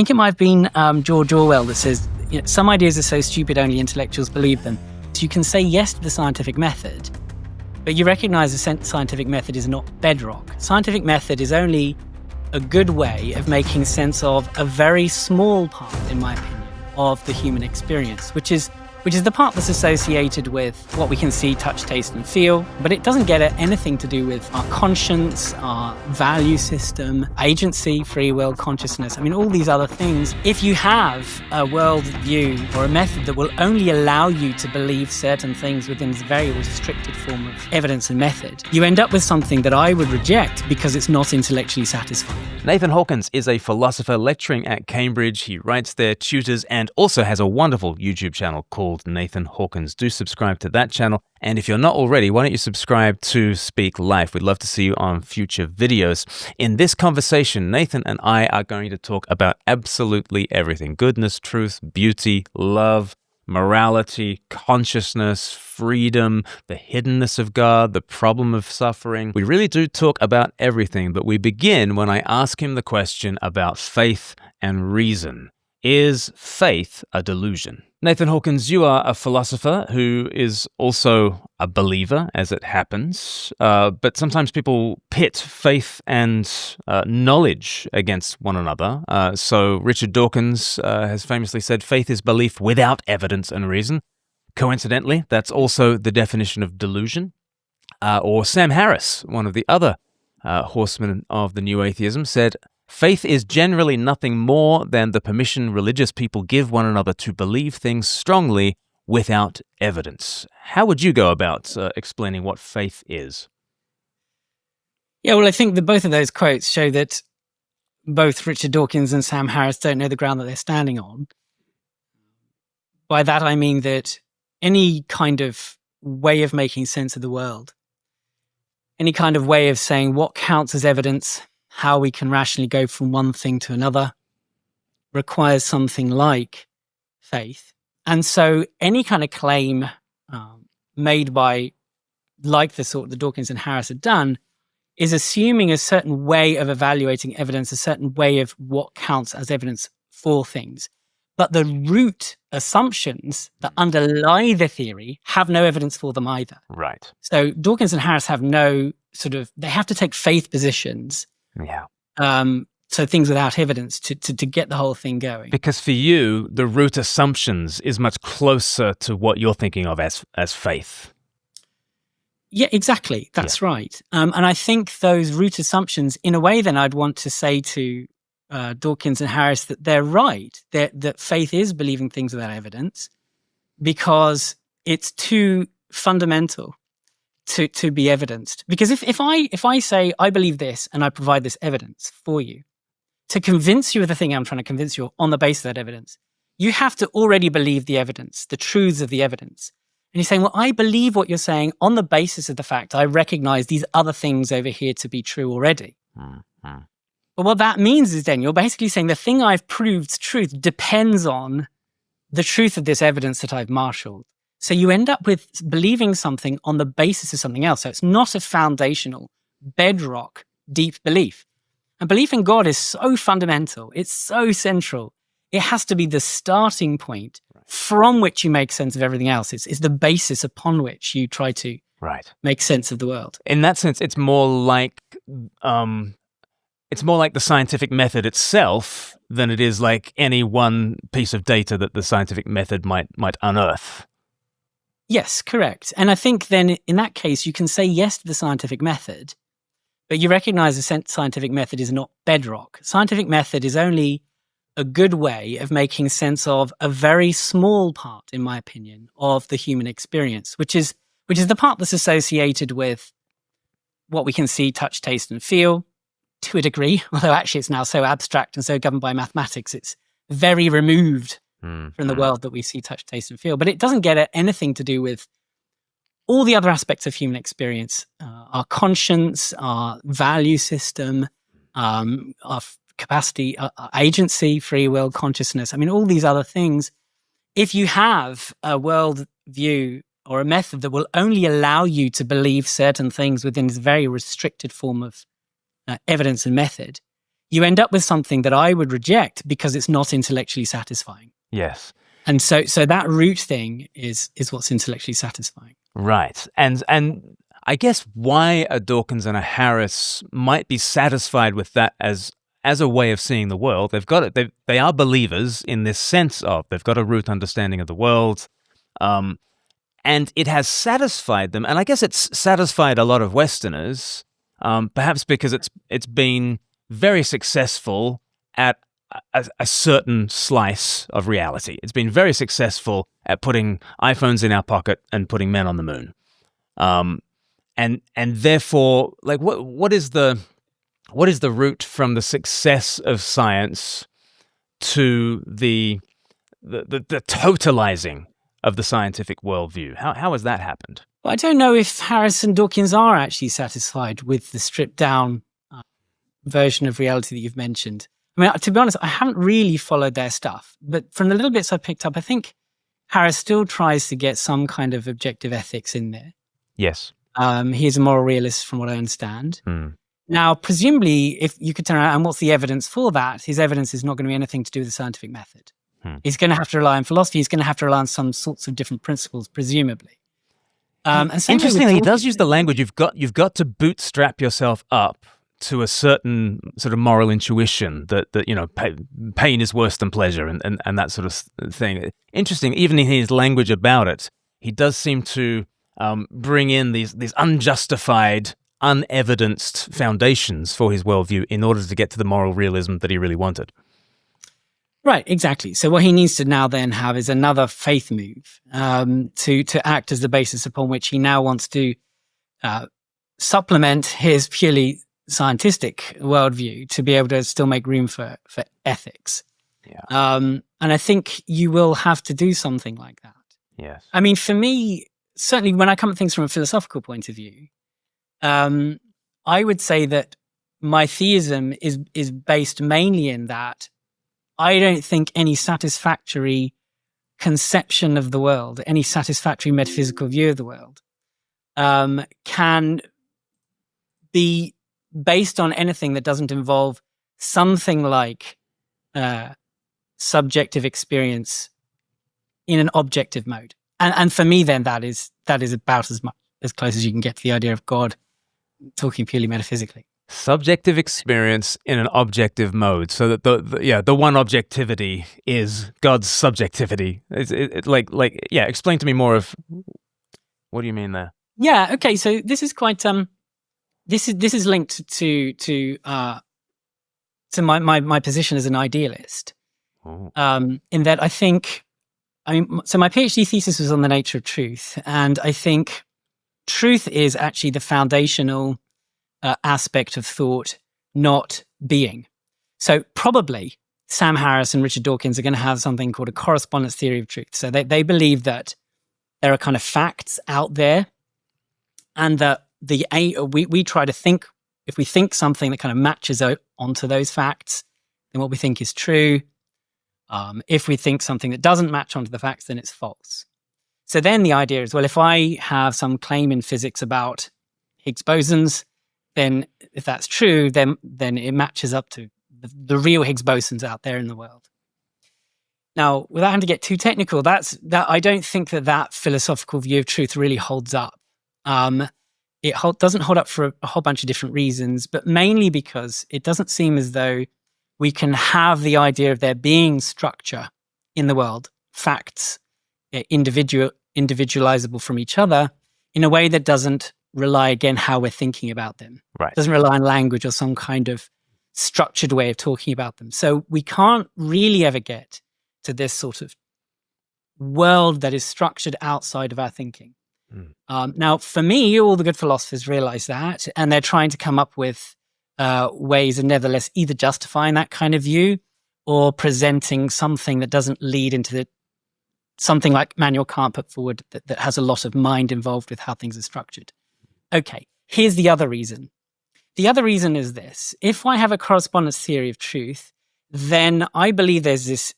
think it might have been George Orwell that says, some ideas are so stupid only intellectuals believe them. So you can say yes to the scientific method, but you recognize the scientific method is not bedrock. Scientific method is only a good way of making sense of a very small part, in my opinion, of the human experience, which is the part that's associated with what we can see, touch, taste, and feel. But it doesn't get at anything to do with our conscience, our value system, agency, free will, consciousness. I mean, all these other things. If you have a world view or a method that will only allow you to believe certain things within this very restricted form of evidence and method, you end up with something that I would reject because it's not intellectually satisfying. Nathan Hawkins is a philosopher lecturing at Cambridge. He writes there, tutors, and also has a wonderful YouTube channel called Nathan Hawkins. Do subscribe to that channel. And if you're not already, why don't you subscribe to Speak Life? We'd love to see you on future videos. In this conversation, Nathan and I are going to talk about absolutely everything: goodness, truth, beauty, love, morality, consciousness, freedom, the hiddenness of God, the problem of suffering. We really do talk about everything, but we begin when I ask him the question about faith and reason. Is faith a delusion? Nathan Hawkins, you are a philosopher who is also a believer, as it happens, but sometimes people pit faith and knowledge against one another. So Richard Dawkins has famously said, faith is belief without evidence and reason. Coincidentally, that's also the definition of delusion. Or Sam Harris, one of the other horsemen of the new atheism, said, faith is generally nothing more than the permission religious people give one another to believe things strongly without evidence. How would you go about explaining what faith is? Yeah, well, I think that both of those quotes show that both Richard Dawkins and Sam Harris don't know the ground that they're standing on. By that, I mean that any kind of way of making sense of the world, any kind of way of saying what counts as evidence, how we can rationally go from one thing to another, requires something like faith. And so any kind of claim made by, like the sort that Dawkins and Harris had done, is assuming a certain way of evaluating evidence, a certain way of what counts as evidence for things. But the root assumptions that underlie the theory have no evidence for them either. Right. So Dawkins and Harris have no they have to take faith positions. Yeah. So things without evidence to get the whole thing going. Because for you, the root assumptions is much closer to what you're thinking of as faith. Yeah, exactly. That's right. And I think those root assumptions, in a way, then I'd want to say to Dawkins and Harris that they're right, that faith is believing things without evidence because it's too fundamental to be evidenced. Because if I say I believe this and I provide this evidence for you to convince you of the thing I'm trying to convince you on the basis of that evidence, you have to already believe the evidence, the truths of the evidence. And you're saying, well, I believe what you're saying on the basis of the fact I recognize these other things over here to be true already. Mm-hmm. But what that means is then you're basically saying the thing I've proved truth depends on the truth of this evidence that I've marshaled. So you end up with believing something on the basis of something else. So it's not a foundational, bedrock, deep belief. And belief in God is so fundamental. It's so central. It has to be the starting point from which you make sense of everything else. It's the basis upon which you try to make sense of the world. In that sense, it's more like the scientific method itself than it is like any one piece of data that the scientific method might unearth. Yes, correct. And I think then in that case, you can say yes to the scientific method, but you recognize the scientific method is not bedrock. Scientific method is only a good way of making sense of a very small part, in my opinion, of the human experience, which is the part that's associated with what we can see, touch, taste, and feel to a degree, although actually it's now so abstract and so governed by mathematics, it's very removed from the world that we see, touch, taste, and feel. But it doesn't get at anything to do with all the other aspects of human experience, our conscience, our value system, our capacity, agency, free will, consciousness. I mean, all these other things. If you have a world view or a method that will only allow you to believe certain things within this very restricted form of evidence and method, you end up with something that I would reject because it's not intellectually satisfying. Yes. And so that root thing is what's intellectually satisfying. Right. And I guess why a Dawkins and a Harris might be satisfied with that as a way of seeing the world. They've got it. They are believers in this sense of they've got a root understanding of the world. And it has satisfied them. And I guess it's satisfied a lot of Westerners, perhaps because it's been very successful at a certain slice of reality. It's been very successful at putting iPhones in our pocket and putting men on the moon. And therefore, like, what is the route from the success of science to the totalizing of the scientific worldview? How has that happened? Well, I don't know if Harris and Dawkins are actually satisfied with the stripped down version of reality that you've mentioned. I mean, to be honest, I haven't really followed their stuff, but from the little bits I picked up, I think Harris still tries to get some kind of objective ethics in there. Yes. He's a moral realist from what I understand. Mm. Now, presumably, if you could turn around and what's the evidence for that, his evidence is not going to be anything to do with the scientific method. He's going to have to rely on philosophy. He's going to have to rely on some sorts of different principles, presumably. And interestingly, he does use the language, you've got to bootstrap yourself up to a certain sort of moral intuition that you know, pain is worse than pleasure and that sort of thing. Interesting, even in his language about it, he does seem to bring in these unjustified, unevidenced foundations for his worldview in order to get to the moral realism that he really wanted. Right, exactly. So what he needs to now then have is another faith move to act as the basis upon which he now wants to supplement his purely scientific worldview to be able to still make room for ethics. Yeah. And I think you will have to do something like that. Yes. I mean, for me, certainly when I come at things from a philosophical point of view, I would say that my theism is based mainly in that I don't think any satisfactory conception of the world, any satisfactory metaphysical view of the world, can be based on anything that doesn't involve something like subjective experience in an objective mode. And for me, then that is about as close as you can get to the idea of God, talking purely metaphysically. Subjective experience in an objective mode, so that the one objectivity is God's subjectivity. Explain to me more of what do you mean there? Yeah, okay. So this is quite this is linked to my position as an idealist. In that so my PhD thesis was on the nature of truth, and I think truth is actually the foundational aspect of thought, not being. So probably Sam Harris and Richard Dawkins are going to have something called a correspondence theory of truth. So they believe that there are kind of facts out there, and that we try to think, if we think something that kind of matches onto those facts, then what we think is true. If we think something that doesn't match onto the facts, then it's false. So then the idea is, well, if I have some claim in physics about Higgs bosons, then if that's true, then it matches up to the real Higgs bosons out there in the world. Now, without having to get too technical, I don't think that philosophical view of truth really holds up. It doesn't hold up for a whole bunch of different reasons, but mainly because it doesn't seem as though we can have the idea of there being structure in the world, facts, individualizable from each other, in a way that doesn't rely, again, how we're thinking about them. Right. It doesn't rely on language or some kind of structured way of talking about them. So we can't really ever get to this sort of world that is structured outside of our thinking. Now, for me, all the good philosophers realize that, and they're trying to come up with ways of nevertheless either justifying that kind of view or presenting something that doesn't lead into something like Immanuel Kant put forward that has a lot of mind involved with how things are structured. Okay, here's the other reason. The other reason is this. If I have a correspondence theory of truth, then I believe there's this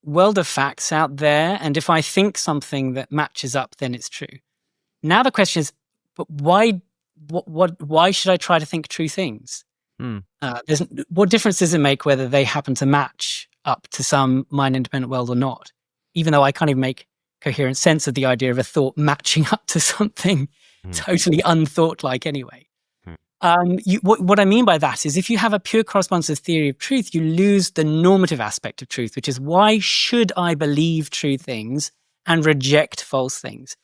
world of facts out there, and if I think something that matches up, then it's true. Now the question is, but why should I try to think true things? What difference does it make whether they happen to match up to some mind-independent world or not? Even though I can't even make coherent sense of the idea of a thought matching up to something totally unthought-like anyway. What I mean by that is if you have a pure correspondences theory of truth, you lose the normative aspect of truth, which is why should I believe true things and reject false things?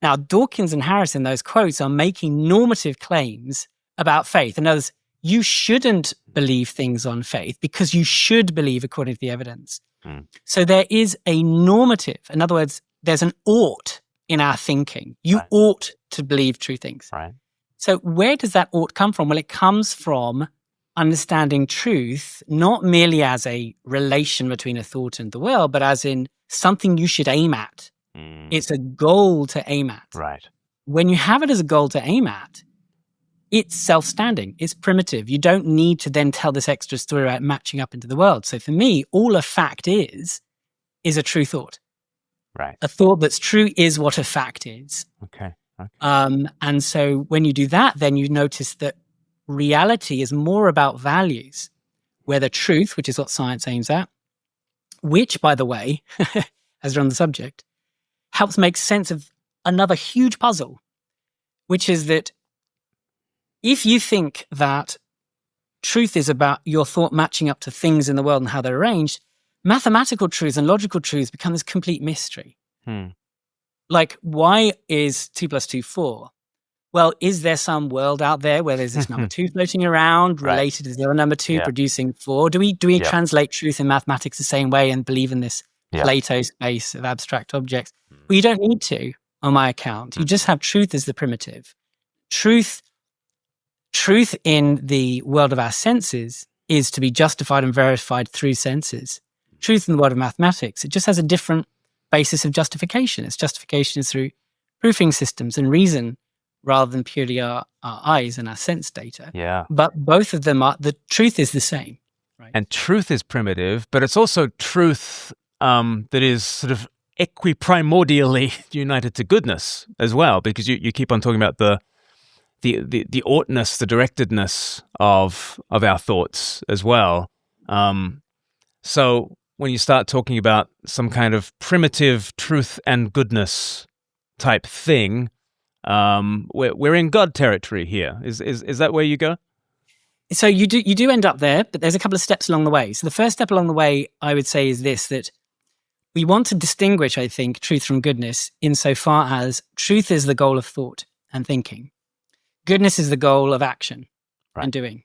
Now, Dawkins and Harris in those quotes are making normative claims about faith. In other words, you shouldn't believe things on faith because you should believe according to the evidence. So there is a normative. In other words, there's an ought in our thinking. You ought to believe true things. Right. So where does that ought come from? Well, it comes from understanding truth, not merely as a relation between a thought and the world, but as in something you should aim at. It's a goal to aim at. Right. When you have it as a goal to aim at, it's self-standing. It's primitive. You don't need to then tell this extra story about matching up into the world. So for me, all a fact is a true thought. Right. A thought that's true is what a fact is. Okay. And so when you do that, then you notice that reality is more about values, where the truth, which is what science aims at, which, by the way, as we're on the subject, helps make sense of another huge puzzle, which is that if you think that truth is about your thought matching up to things in the world and how they're arranged, mathematical truths and logical truths become this complete mystery. Like, why is 2 + 2 4? Well, is there some world out there where there's this number 2 floating around related to the other number 2 producing 4? Do we translate truth in mathematics the same way and believe in this Plato space of abstract objects? Well, you don't need to, on my account. You just have truth as the primitive. Truth in the world of our senses is to be justified and verified through senses. Truth in the world of mathematics, it just has a different basis of justification. Its justification is through proofing systems and reason rather than purely our eyes and our sense data. Yeah. But both of them the truth is the same. Right? And truth is primitive, but it's also truth that is sort of equiprimordially united to goodness as well, because you keep on talking about the oughtness, the directedness of our thoughts as well. So when you start talking about some kind of primitive truth and goodness type thing, we're in God territory here. Is that where you go? So you do end up there, but there's a couple of steps along the way. So the first step along the way, I would say, is this, that we want to distinguish, I think, truth from goodness insofar as truth is the goal of thought and thinking. Goodness is the goal of action and doing.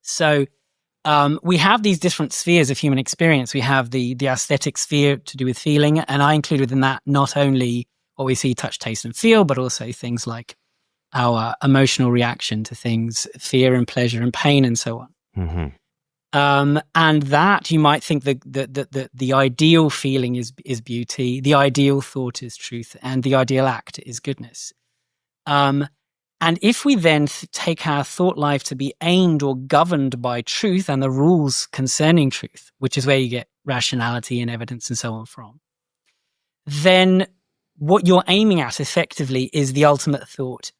So we have these different spheres of human experience. We have the aesthetic sphere to do with feeling, and I include within that not only what we see, touch, taste, and feel, but also things like our emotional reaction to things, fear and pleasure and pain and so on. And that you might think the ideal feeling is beauty, the ideal thought is truth, and the ideal act is goodness. And if we then take our thought life to be aimed or governed by truth and the rules concerning truth, which is where you get rationality and evidence and so on from, then what you're aiming at effectively is the ultimate thought.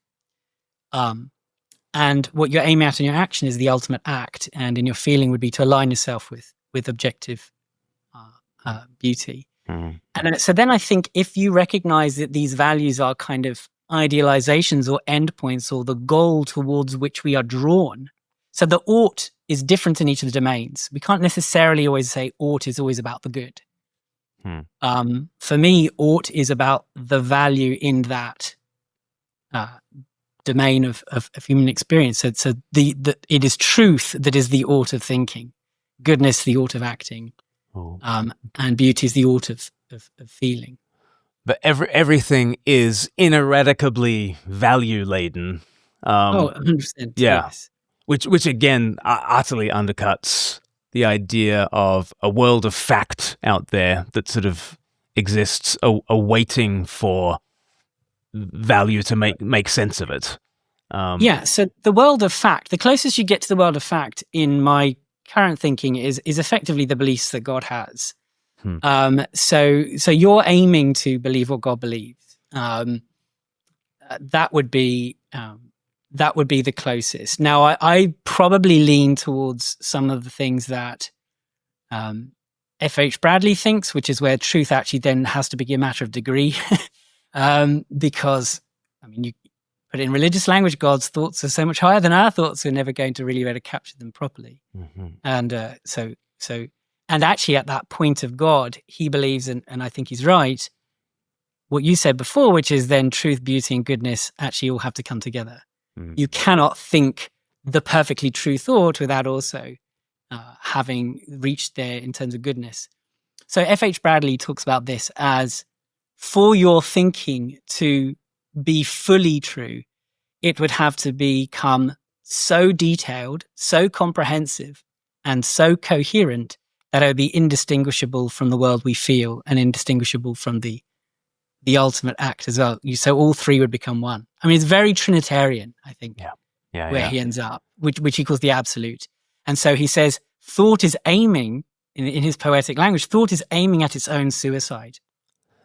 And what you're aiming at in your action is the ultimate act, and in your feeling would be to align yourself with objective beauty. And then I think if you recognize that these values are kind of idealizations or endpoints or the goal towards which we are drawn. So the ought is different in each of the domains. We can't necessarily always say ought is always about the good. For me, ought is about the value in that domain of human experience. So it is truth that is the ought of thinking, goodness the ought of acting, and beauty is the ought of feeling. But everything is ineradicably value-laden. 100%. Yeah. Yes. Which again, utterly undercuts the idea of a world of fact out there that sort of exists awaiting for value to make sense of it. So the world of fact, the closest you get to the world of fact in my current thinking is effectively the beliefs that God has. So you're aiming to believe what God believes. That would be that would be the closest. Now, I probably lean towards some of the things that F.H. Bradley thinks, which is where truth actually then has to be a matter of degree. Because, I mean, you put it in religious language, God's thoughts are so much higher than our thoughts. We're never going to really be able to capture them properly. And so, and actually at that point of God, he believes, and I think he's right, what you said before, which is then truth, beauty, and goodness actually all have to come together. You cannot think the perfectly true thought without also having reached there in terms of goodness. So F.H. Bradley talks about this as, for your thinking to be fully true, it would have to become so detailed, so comprehensive, and so coherent that it would be indistinguishable from the world we feel and indistinguishable from the ultimate act as well. So all three would become one. I mean, it's very Trinitarian, I think, where he ends up, which he calls the absolute. And so he says, thought is aiming, in his poetic language, thought is aiming at its own suicide.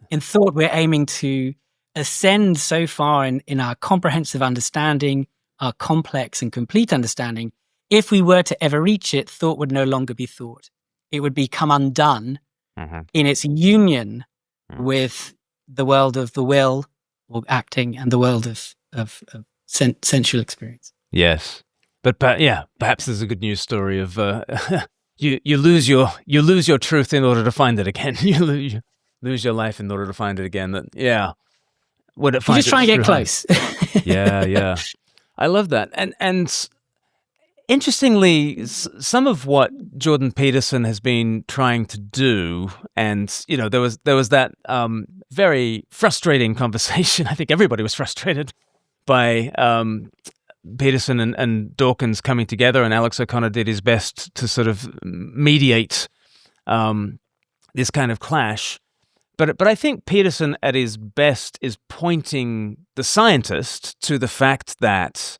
In thought, we're aiming to ascend so far in our comprehensive understanding, our complex and complete understanding. If we were to ever reach it, thought would no longer be thought. It would become undone in its union with the world of the will or acting and the world of sensual experience. Yes. But perhaps there's a good news story of you lose your truth in order to find it again. You lose your life in order to find it again. Would it find? You just try and get close. Yeah. I love that. And interestingly, some of what Jordan Peterson has been trying to do, and there was that very frustrating conversation. I think everybody was frustrated by Peterson and Dawkins coming together, and Alex O'Connor did his best to sort of mediate this kind of clash. But I think Peterson at his best is pointing the scientist to the fact that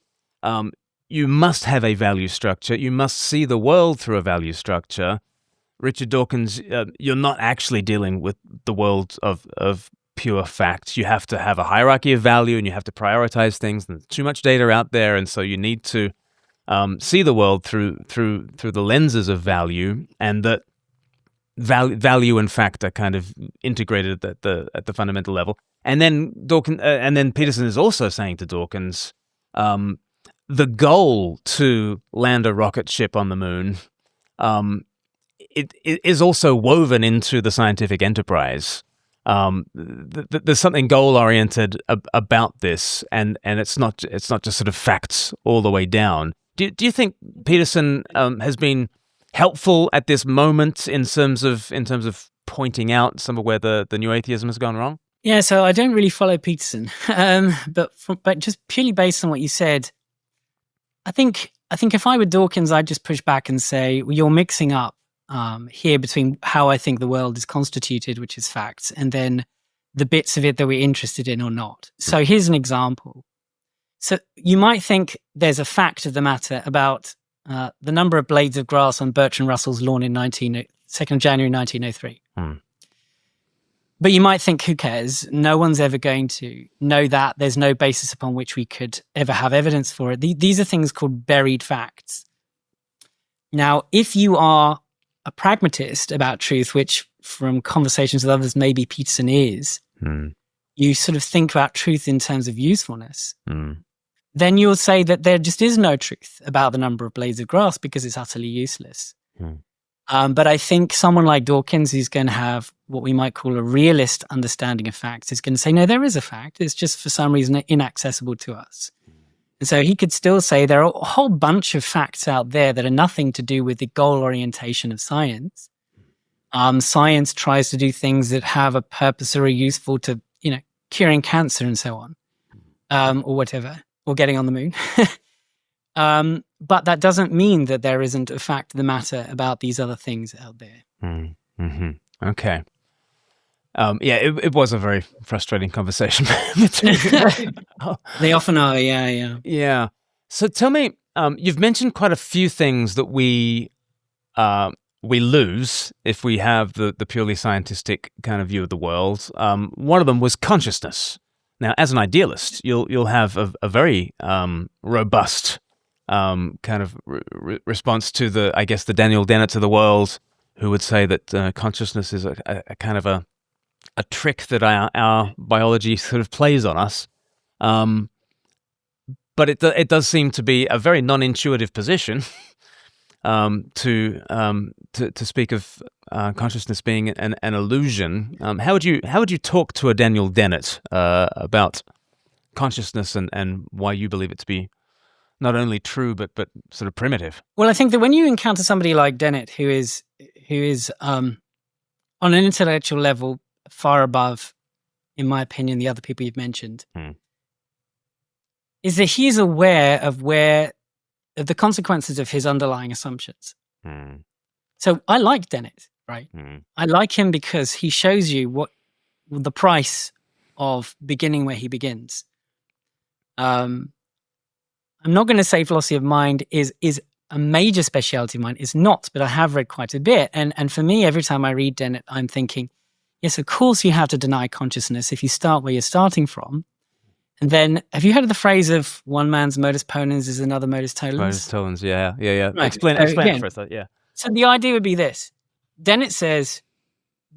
you must have a value structure. You must see the world through a value structure. Richard Dawkins, you're not actually dealing with the world of pure fact. You have to have a hierarchy of value, and you have to prioritize things. And there's too much data out there, and so you need to see the world through the lenses of value, and that value and fact are kind of integrated at the fundamental level. And then Peterson is also saying to Dawkins, the goal to land a rocket ship on the moon, it is also woven into the scientific enterprise. There's something goal-oriented about this, and it's not just sort of facts all the way down. Do you think Peterson has been helpful at this moment in terms of pointing out some of where the new atheism has gone wrong? Yeah, so I don't really follow Peterson, but just purely based on what you said, I think if I were Dawkins, I'd just push back and say, well, you're mixing up here between how I think the world is constituted, which is facts, and then the bits of it that we're interested in or not. So here's an example. So you might think there's a fact of the matter about the number of blades of grass on Bertrand Russell's lawn in 2nd of January 1903. But you might think, who cares? No one's ever going to know that. There's no basis upon which we could ever have evidence for it. These are things called buried facts. Now, if you are a pragmatist about truth, which from conversations with others, maybe Peterson is, you sort of think about truth in terms of usefulness, then you'll say that there just is no truth about the number of blades of grass because it's utterly useless. But I think someone like Dawkins, who's going to have what we might call a realist understanding of facts, is going to say, no, there is a fact. It's just for some reason inaccessible to us. And so he could still say there are a whole bunch of facts out there that are nothing to do with the goal orientation of science. Science tries to do things that have a purpose or are useful to, curing cancer and so on, or whatever, or getting on the moon. But that doesn't mean that there isn't a fact of the matter about these other things out there. Okay. It was a very frustrating conversation. They often are, yeah. Yeah. So tell me, you've mentioned quite a few things that we lose if we have the purely scientific kind of view of the world. One of them was consciousness. Now, as an idealist, you'll have a very robust kind of response to the Daniel Dennett of the world, who would say that consciousness is a kind of a trick that our biology sort of plays on us. But it does seem to be a very non-intuitive position to speak of consciousness being an illusion. How would you talk to a Daniel Dennett about consciousness and why you believe it to be not only true but sort of primitive? Well, I think that when you encounter somebody like Dennett, who is on an intellectual level far above, in my opinion, the other people you've mentioned, is that he's aware of the consequences of his underlying assumptions. So I like Dennett, right? I like him because he shows you what the price of beginning where he begins. I'm not going to say philosophy of mind is a major speciality of mine. It's not, but I have read quite a bit. And for me, every time I read Dennett, I'm thinking, yes, of course you have to deny consciousness if you start where you're starting from. And then, have you heard of the phrase of one man's modus ponens is another modus tollens? Modus tollens, yeah. Right. Explain it first, yeah. So the idea would be this. Dennett says,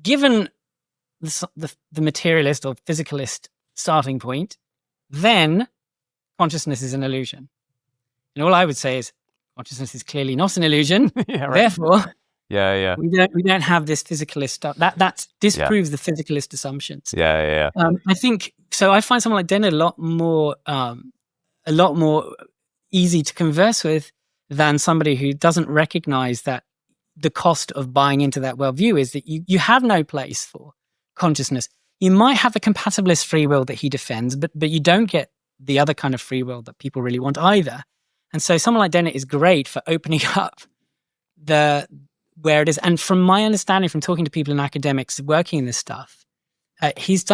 given the materialist or physicalist starting point, then consciousness is an illusion. And all I would say is, consciousness is clearly not an illusion. Yeah, right. Therefore, we don't have this physicalist stuff. That disproves the physicalist assumptions. Yeah. I think so. I find someone like Dennett a lot more easy to converse with than somebody who doesn't recognize that the cost of buying into that worldview is that you have no place for consciousness. You might have the compatibilist free will that he defends, but you don't get the other kind of free will that people really want either. And so someone like Dennett is great for opening up where it is. And from my understanding, from talking to people in academics working in this stuff, he's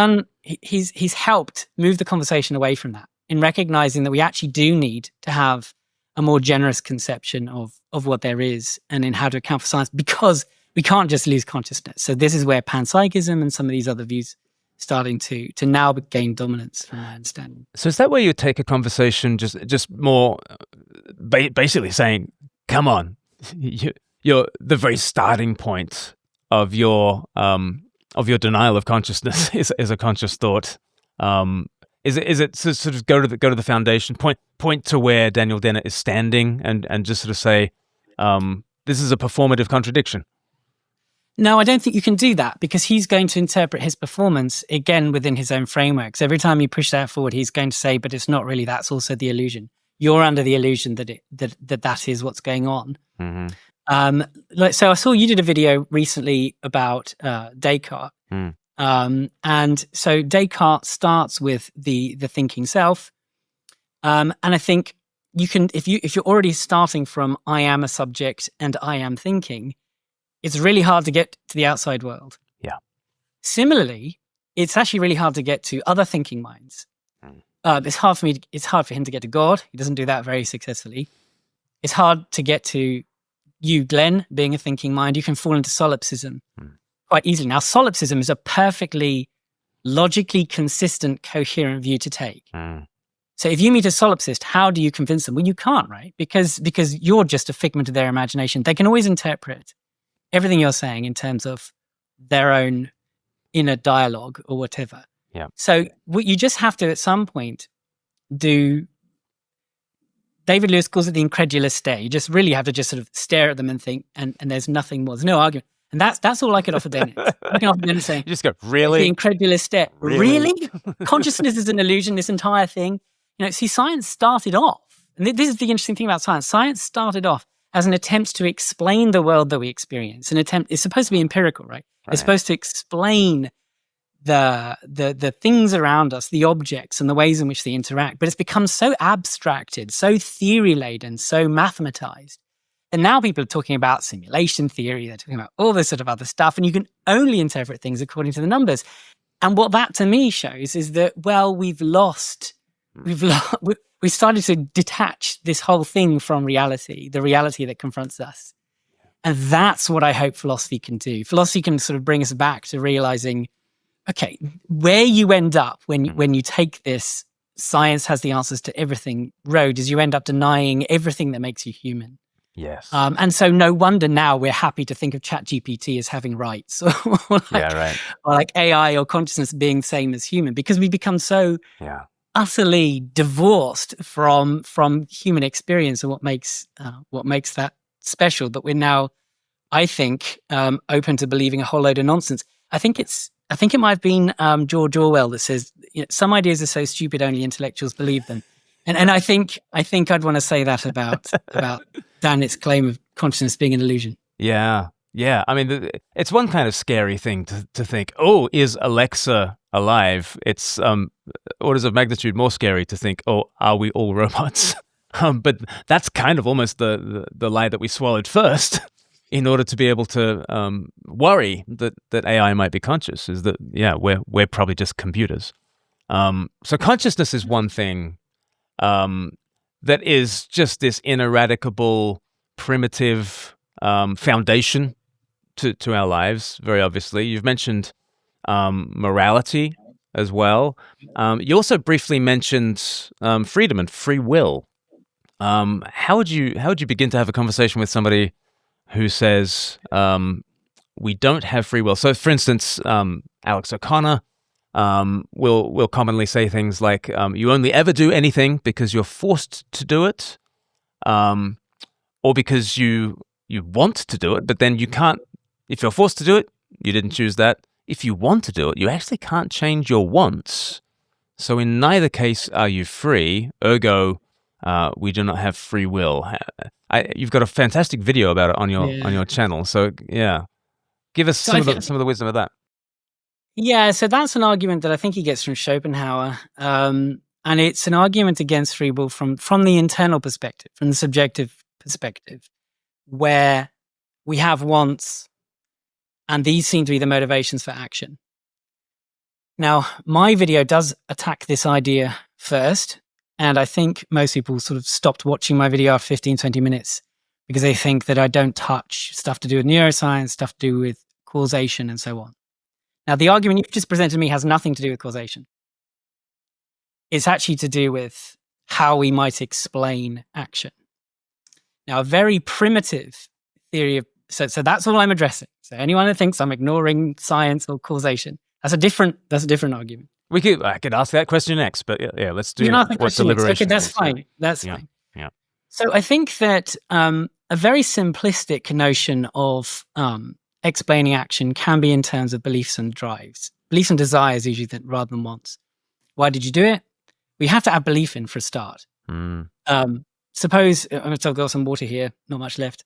helped move the conversation away from that in recognizing that we actually do need to have a more generous conception of what there is and in how to account for science, because we can't just lose consciousness. So this is where panpsychism and some of these other views starting to now gain dominance, from my understanding. So is that where you take a conversation just more basically saying, come on, you're the very starting point of your denial of consciousness is a conscious thought. Is it to sort of go to the foundation, point to where Daniel Dennett is standing and just sort of say, this is a performative contradiction? No, I don't think you can do that, because he's going to interpret his performance again within his own frameworks. Every time you push that forward, he's going to say, but it's not really, that's also the illusion. You're under the illusion that is what's going on. Mm-hmm. So I saw you did a video recently about Descartes. And so Descartes starts with the thinking self. And I think you can, if you're already starting from I am a subject and I am thinking, it's really hard to get to the outside world. Yeah. Similarly, it's actually really hard to get to other thinking minds. It's hard for him to get to God. He doesn't do that very successfully. It's hard to get to you, Glenn, being a thinking mind. You can fall into solipsism quite easily. Now, solipsism is a perfectly logically consistent, coherent view to take. So if you meet a solipsist, how do you convince them? Well, you can't, right? Because you're just a figment of their imagination. They can always interpret everything you're saying in terms of their own inner dialogue or whatever. Yeah. So what you just have to, at some point, do, David Lewis calls it the incredulous stare. You just really have to just sort of stare at them and think, and there's nothing more. There's no argument. And that's all I could offer Dennett. I can offer Dennett saying, you just go, really? The incredulous stare. Really? Consciousness is an illusion, this entire thing. See, science started off, and this is the interesting thing about science. Science started off as an attempt to explain the world that we experience. It's supposed to be empirical, right? It's supposed to explain the things around us, the objects and the ways in which they interact. But it's become so abstracted, so theory-laden, so mathematized. And now people are talking about simulation theory. They're talking about all this sort of other stuff. And you can only interpret things according to the numbers. And what that to me shows is that, well, we started to detach this whole thing from reality, the reality that confronts us. And that's what I hope philosophy can do. Philosophy can sort of bring us back to realizing okay, where you end up when you take this science has the answers to everything road is you end up denying everything that makes you human. Yes. And so no wonder now we're happy to think of ChatGPT as having rights or like AI or consciousness being same as human, because we become so utterly divorced from human experience and what makes that special, that we're now, I think, open to believing a whole load of nonsense. I think it might have been George Orwell that says, some ideas are so stupid only intellectuals believe them, and I think I'd want to say that about Dannett's claim of consciousness being an illusion. Yeah. I mean, it's one kind of scary thing to think, oh, is Alexa alive? It's orders of magnitude more scary to think, oh, are we all robots? But that's kind of almost the lie that we swallowed first in order to be able to worry that AI might be conscious, is that, we're probably just computers. So consciousness is one thing that is just this ineradicable, primitive foundation to our lives, very obviously. You've mentioned morality as well. You also briefly mentioned freedom and free will. How would you begin to have a conversation with somebody who says we don't have free will? So, for instance, Alex O'Connor will commonly say things like, you only ever do anything because you're forced to do it, or because you want to do it, but then you can't. If you're forced to do it, you didn't choose that. If you want to do it, you actually can't change your wants. So in neither case are you free, ergo, we do not have free will. You've got a fantastic video about it on your channel. So give us some of the wisdom of that. Yeah, so that's an argument that I think he gets from Schopenhauer, and it's an argument against free will from the internal perspective, from the subjective perspective, where we have wants, and these seem to be the motivations for action. Now, my video does attack this idea first, and I think most people sort of stopped watching my video after 15, 20 minutes because they think that I don't touch stuff to do with neuroscience, stuff to do with causation, and so on. Now, the argument you've just presented to me has nothing to do with causation. It's actually to do with how we might explain action. Now, a very primitive theory of so that's all I'm addressing. So anyone that thinks I'm ignoring science or causation, that's a different argument. I could ask that question next, but let's do what deliberation. Okay, that's fine. That's fine. Yeah. So I think that a very simplistic notion of explaining action can be in terms of beliefs and drives. Beliefs and desires usually rather than wants. Why did you do it? We have to add belief in for a start. Suppose, I've got some water here, not much left.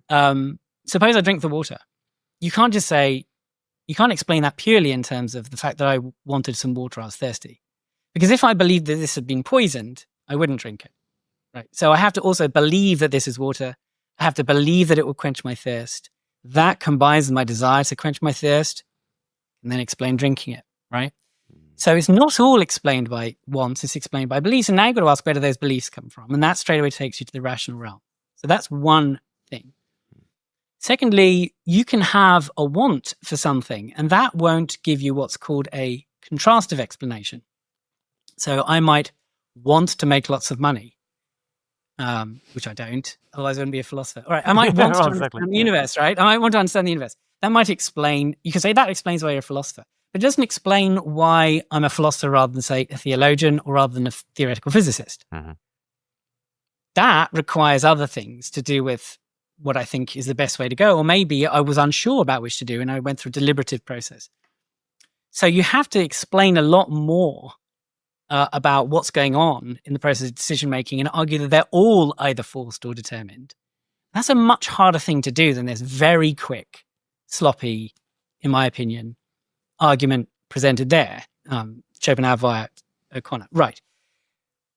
Suppose I drink the water. You can't explain that purely in terms of the fact that I wanted some water, I was thirsty. Because if I believed that this had been poisoned, I wouldn't drink it. Right. So I have to also believe that this is water. I have to believe that it will quench my thirst. That combines with my desire to quench my thirst and then explain drinking it, right? So it's not all explained by wants, it's explained by beliefs. And now you've got to ask where do those beliefs come from? And that straight away takes you to the rational realm. So that's one thing. Secondly, you can have a want for something, and that won't give you what's called a contrastive explanation. So I might want to make lots of money, which I don't, otherwise I wouldn't be a philosopher. All right, I might want to understand the universe, right? I might want to understand the universe. That might explain, you could say that explains why you're a philosopher, but it doesn't explain why I'm a philosopher rather than, say, a theologian or rather than a theoretical physicist. Mm-hmm. That requires other things to do with what I think is the best way to go. Or maybe I was unsure about which to do and I went through a deliberative process. So you have to explain a lot more about what's going on in the process of decision-making and argue that they're all either forced or determined. That's a much harder thing to do than this very quick, sloppy, in my opinion, argument presented there. Schopenhauer via O'Connor. Right.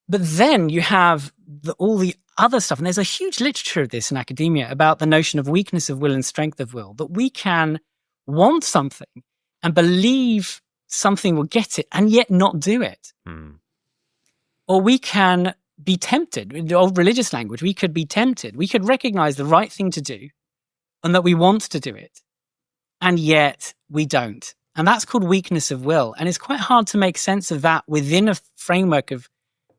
But then you have all the other stuff, and there's a huge literature of this in academia about the notion of weakness of will and strength of will, that we can want something and believe something will get it and yet not do it. Or we can be tempted, in the old religious language, we could be tempted. We could recognize the right thing to do and that we want to do it, and yet we don't. And that's called weakness of will. And it's quite hard to make sense of that within a framework of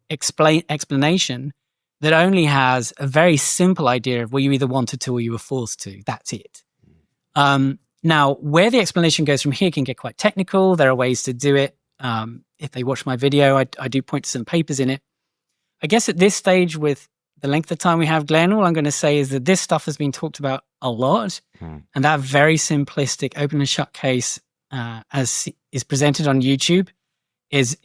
explanation that only has a very simple idea of, well, you either wanted to or you were forced to. That's it. Now, where the explanation goes from here can get quite technical. There are ways to do it. If they watch my video, I do point to some papers in it. I guess at this stage, with the length of time we have, Glenn, all I'm going to say is that this stuff has been talked about a lot. And that very simplistic open and shut case, as is presented on YouTube, is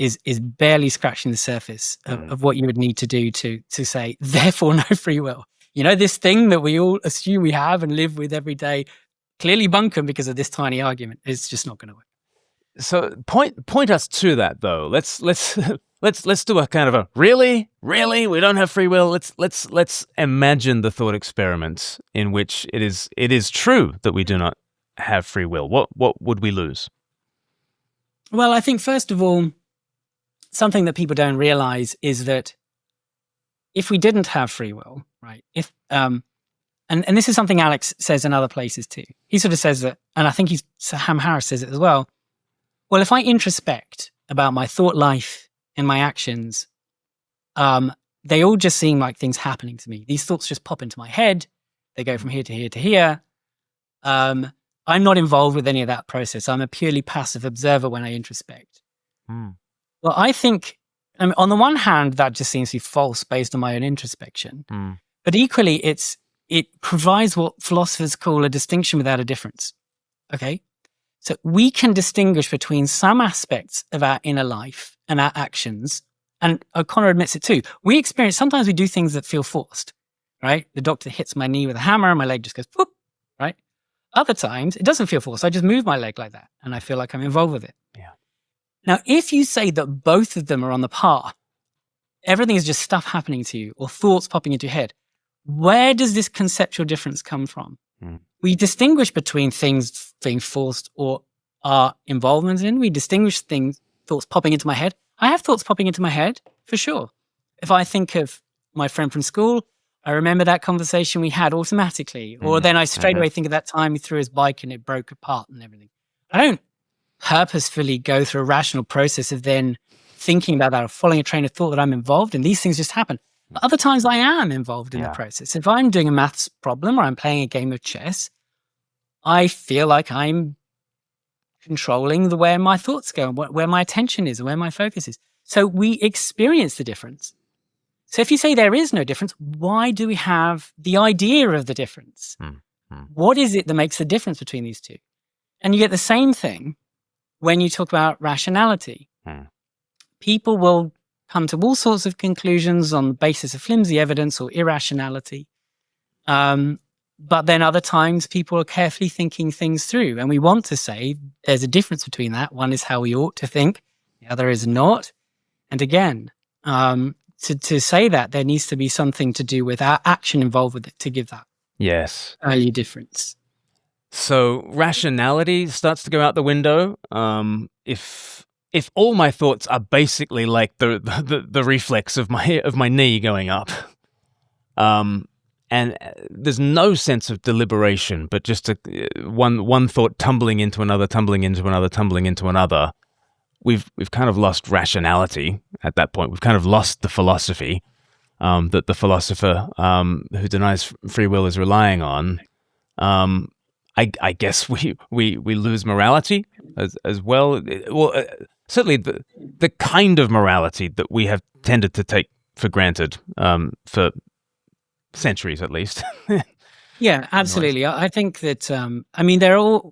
barely scratching the surface of what you would need to do to say, therefore, no free will. You know, this thing that we all assume we have and live with every day, clearly bunkum because of this tiny argument. It's just not going to work. So point us to that, though. Let's do a kind of a really we don't have free will. Let's imagine the thought experiment in which it is true that we do not have free will. What would we lose? Well, I think first of all, something that people don't realize is that if we didn't have free will, right? If and this is something Alex says in other places too. He sort of says that, and I think Sam Harris says it as well. Well, if I introspect about my thought life and my actions, they all just seem like things happening to me. These thoughts just pop into my head. They go from here to here to here. I'm not involved with any of that process. I'm a purely passive observer when I introspect. Well, I think, on the one hand, that just seems to be false based on my own introspection. But equally, it provides what philosophers call a distinction without a difference. Okay? So we can distinguish between some aspects of our inner life and our actions. And O'Connor admits it too. Sometimes we do things that feel forced, right? The doctor hits my knee with a hammer and my leg just goes, whoop, right? Other times it doesn't feel forced. I just move my leg like that and I feel like I'm involved with it. Yeah. Now, if you say that both of them are on the par, everything is just stuff happening to you or thoughts popping into your head, where does this conceptual difference come from? We distinguish between things being forced or our involvement in. We distinguish thoughts popping into my head. I have thoughts popping into my head, for sure. If I think of my friend from school, I remember that conversation we had automatically. Or then I straight away think of that time he threw his bike and it broke apart and everything. I don't purposefully go through a rational process of then thinking about that or following a train of thought that I'm involved in. These things just happen. But other times I am involved in the process. If I'm doing a maths problem or I'm playing a game of chess, I feel like I'm controlling where my thoughts go, and where my attention is, and where my focus is. So we experience the difference. So if you say there is no difference, why do we have the idea of the difference? What is it that makes the difference between these two? And you get the same thing when you talk about rationality. People will come to all sorts of conclusions on the basis of flimsy evidence or irrationality. But then other times people are carefully thinking things through. And we want to say there's a difference between that. One is how we ought to think. The other is not. And again, to say that, there needs to be something to do with our action involved with it to give that early difference. So rationality starts to go out the window. If all my thoughts are basically like the reflex of my knee going up, and there's no sense of deliberation, but just one thought tumbling into another, tumbling into another, tumbling into another, we've kind of lost rationality at that point. We've kind of lost the philosophy that the philosopher who denies free will is relying on. I guess we lose morality as well. Certainly the kind of morality that we have tended to take for granted for centuries, at least. Yeah, absolutely. I think that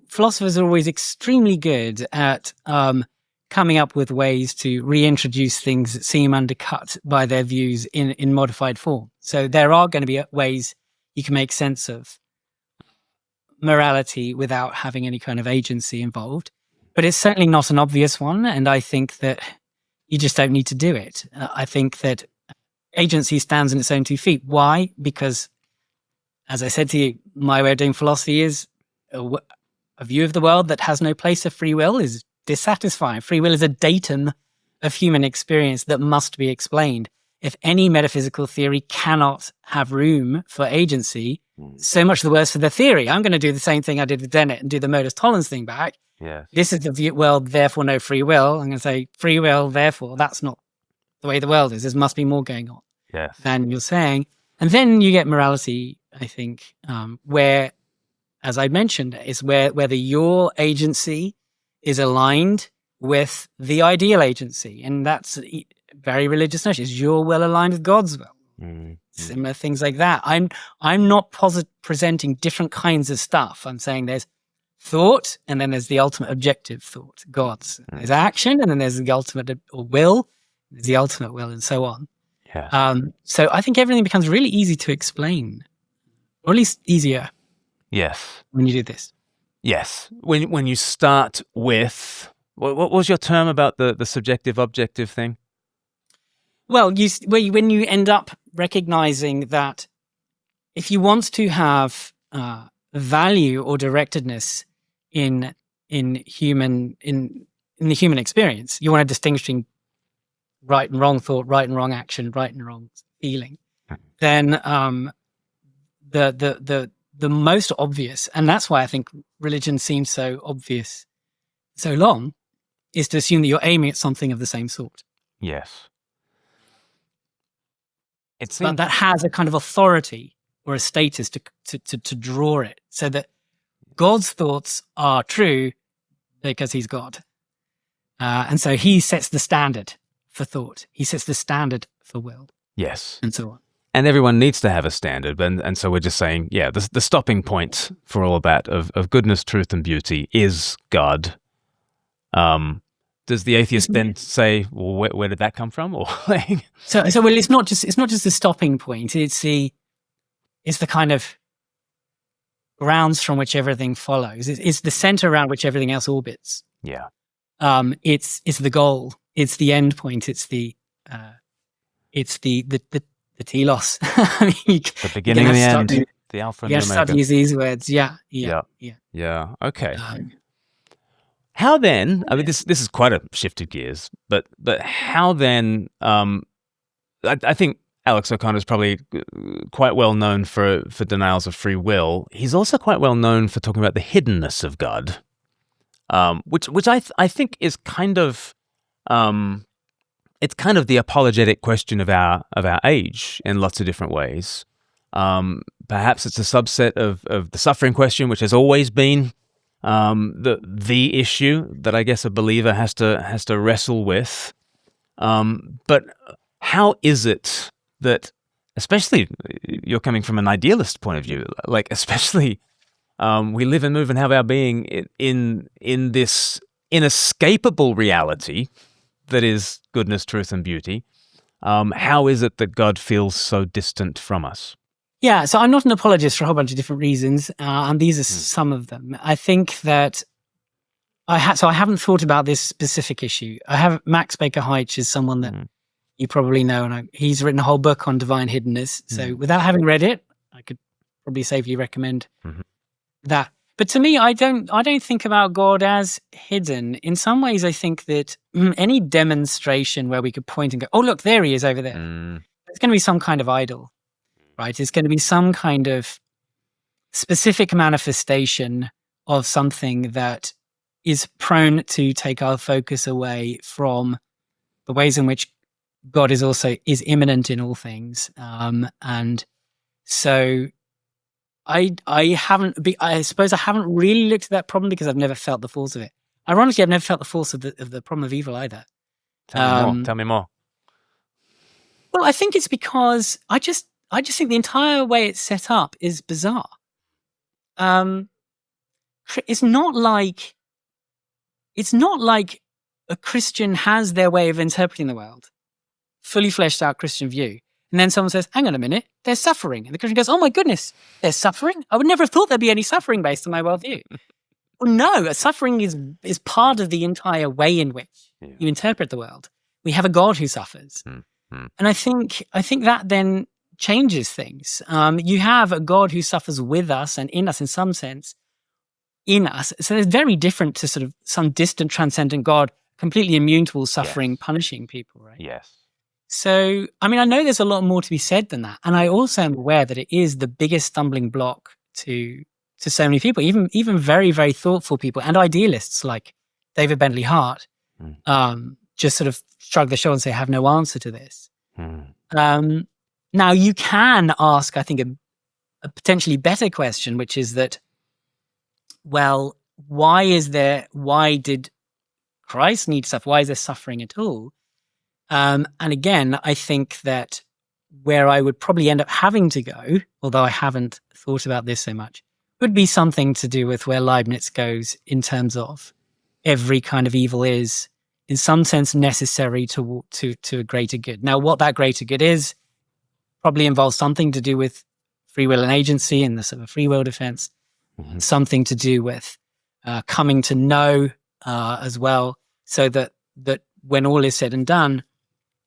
philosophers are always extremely good at coming up with ways to reintroduce things that seem undercut by their views in modified form. So there are going to be ways you can make sense of morality without having any kind of agency involved. But it's certainly not an obvious one, and I think that you just don't need to do it. I think that agency stands on its own 2 feet. Why? Because, as I said to you, my way of doing philosophy is a view of the world that has no place of free will is dissatisfying. Free will is a datum of human experience that must be explained. if any metaphysical theory cannot have room for agency, so much the worse for the theory. I'm going to do the same thing I did with Dennett and do the modus tollens thing back. Yes. This is the view, well, therefore no free will. I'm going to say free will, therefore that's not the way the world is. There must be more going on than you're saying. And then you get morality, I think, where, as I mentioned, is whether your agency is aligned with the ideal agency. And that's very religious notion. Is your will aligned with God's will? Mm-hmm. Similar things like that. I'm not presenting different kinds of stuff. I'm saying there's thought, and then there's the ultimate objective thought, God's. Mm-hmm. There's action, and then there's the ultimate will, there's the ultimate will, and so on. Yeah. So I think everything becomes really easy to explain, or at least easier. Yes. When you do this. Yes. When you start with, what was your term about the subjective objective thing? Well, when you end up recognizing that if you want to have value or directedness in the human experience, you want to distinguish between right and wrong thought, right and wrong action, right and wrong feeling. Then the most obvious, and that's why I think religion seems so obvious so long, is to assume that you're aiming at something of the same sort. Yes. But that has a kind of authority or a status to draw it, so that God's thoughts are true because he's God. And so he sets the standard for thought. He sets the standard for will. Yes. And so on. And everyone needs to have a standard. And so we're just saying, the stopping point for all of that of goodness, truth, and beauty is God. Does the atheist then say, well, where did that come from? Or so well, it's not just the stopping point. It's the kind of grounds from which everything follows. It's the center around which everything else orbits. Yeah. It's the goal. It's the end point. It's the telos. The beginning and the end. The alpha and the omega. You have to use these words. Yeah. Okay. How then? I mean, this is quite a shift of gears, but how then? I think Alex O'Connor is probably quite well known for denials of free will. He's also quite well known for talking about the hiddenness of God, which I think is kind of it's kind of the apologetic question of our age in lots of different ways. Perhaps it's a subset of the suffering question, which has always been the issue that I guess a believer has to wrestle with. But how is it that, especially you're coming from an idealist point of view, like especially we live and move and have our being in this inescapable reality that is goodness, truth, and beauty. How is it that God feels so distant from us? Yeah, so I'm not an apologist for a whole bunch of different reasons, and these are some of them. I think that I haven't thought about this specific issue. I have Max Baker Heitch is someone that you probably know, and he's written a whole book on divine hiddenness. So without having read it, I could probably safely recommend that. But to me, I don't think about God as hidden. In some ways, I think that any demonstration where we could point and go, "Oh, look, there he is over there," it's going to be some kind of idol. Right, it's going to be some kind of specific manifestation of something that is prone to take our focus away from the ways in which God is immanent in all things. And so I suppose I haven't really looked at that problem because I've never felt the force of it. Ironically, I've never felt the force of the problem of evil either. Tell me more. Well, I think it's because I just think the entire way it's set up is bizarre. It's not like a Christian has their way of interpreting the world, fully fleshed out Christian view, and then someone says, "Hang on a minute, there's suffering," and the Christian goes, "Oh my goodness, there's suffering? I would never have thought there'd be any suffering based on my worldview." Well, no, suffering is part of the entire way in which you interpret the world. We have a God who suffers, and I think that then changes things. You have a God who suffers with us and in us in some sense, in us. So it's very different to sort of some distant transcendent God, completely immune to all suffering, punishing people, right? Yes. So, I mean, I know there's a lot more to be said than that. And I also am aware that it is the biggest stumbling block to so many people, even very, very thoughtful people and idealists like David Bentley Hart, just sort of shrug their shoulders and say, I have no answer to this. Now, you can ask, I think, a potentially better question, which is that, well, why did Christ need suffer? Why is there suffering at all? And again, I think that where I would probably end up having to go, although I haven't thought about this so much, would be something to do with where Leibniz goes in terms of every kind of evil is, in some sense, necessary to a greater good. Now, what that greater good is probably involves something to do with free will and agency and the sort of free will defense, something to do with coming to know as well, so that when all is said and done,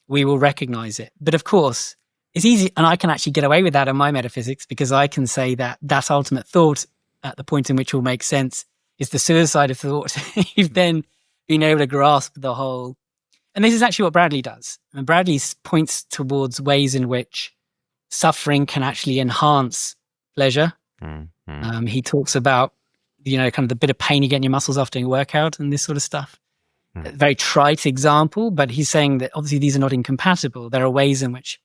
we will recognize it. But of course, it's easy, and I can actually get away with that in my metaphysics, because I can say that ultimate thought, at the point in which it will make sense, is the suicide of thought. You've then been able to grasp the whole. And this is actually what Bradley does. And Bradley points towards ways in which suffering can actually enhance pleasure. He talks about, kind of the bit of pain you get in your muscles after doing a workout and this sort of stuff. A very trite example, but he's saying that obviously these are not incompatible. There are ways in which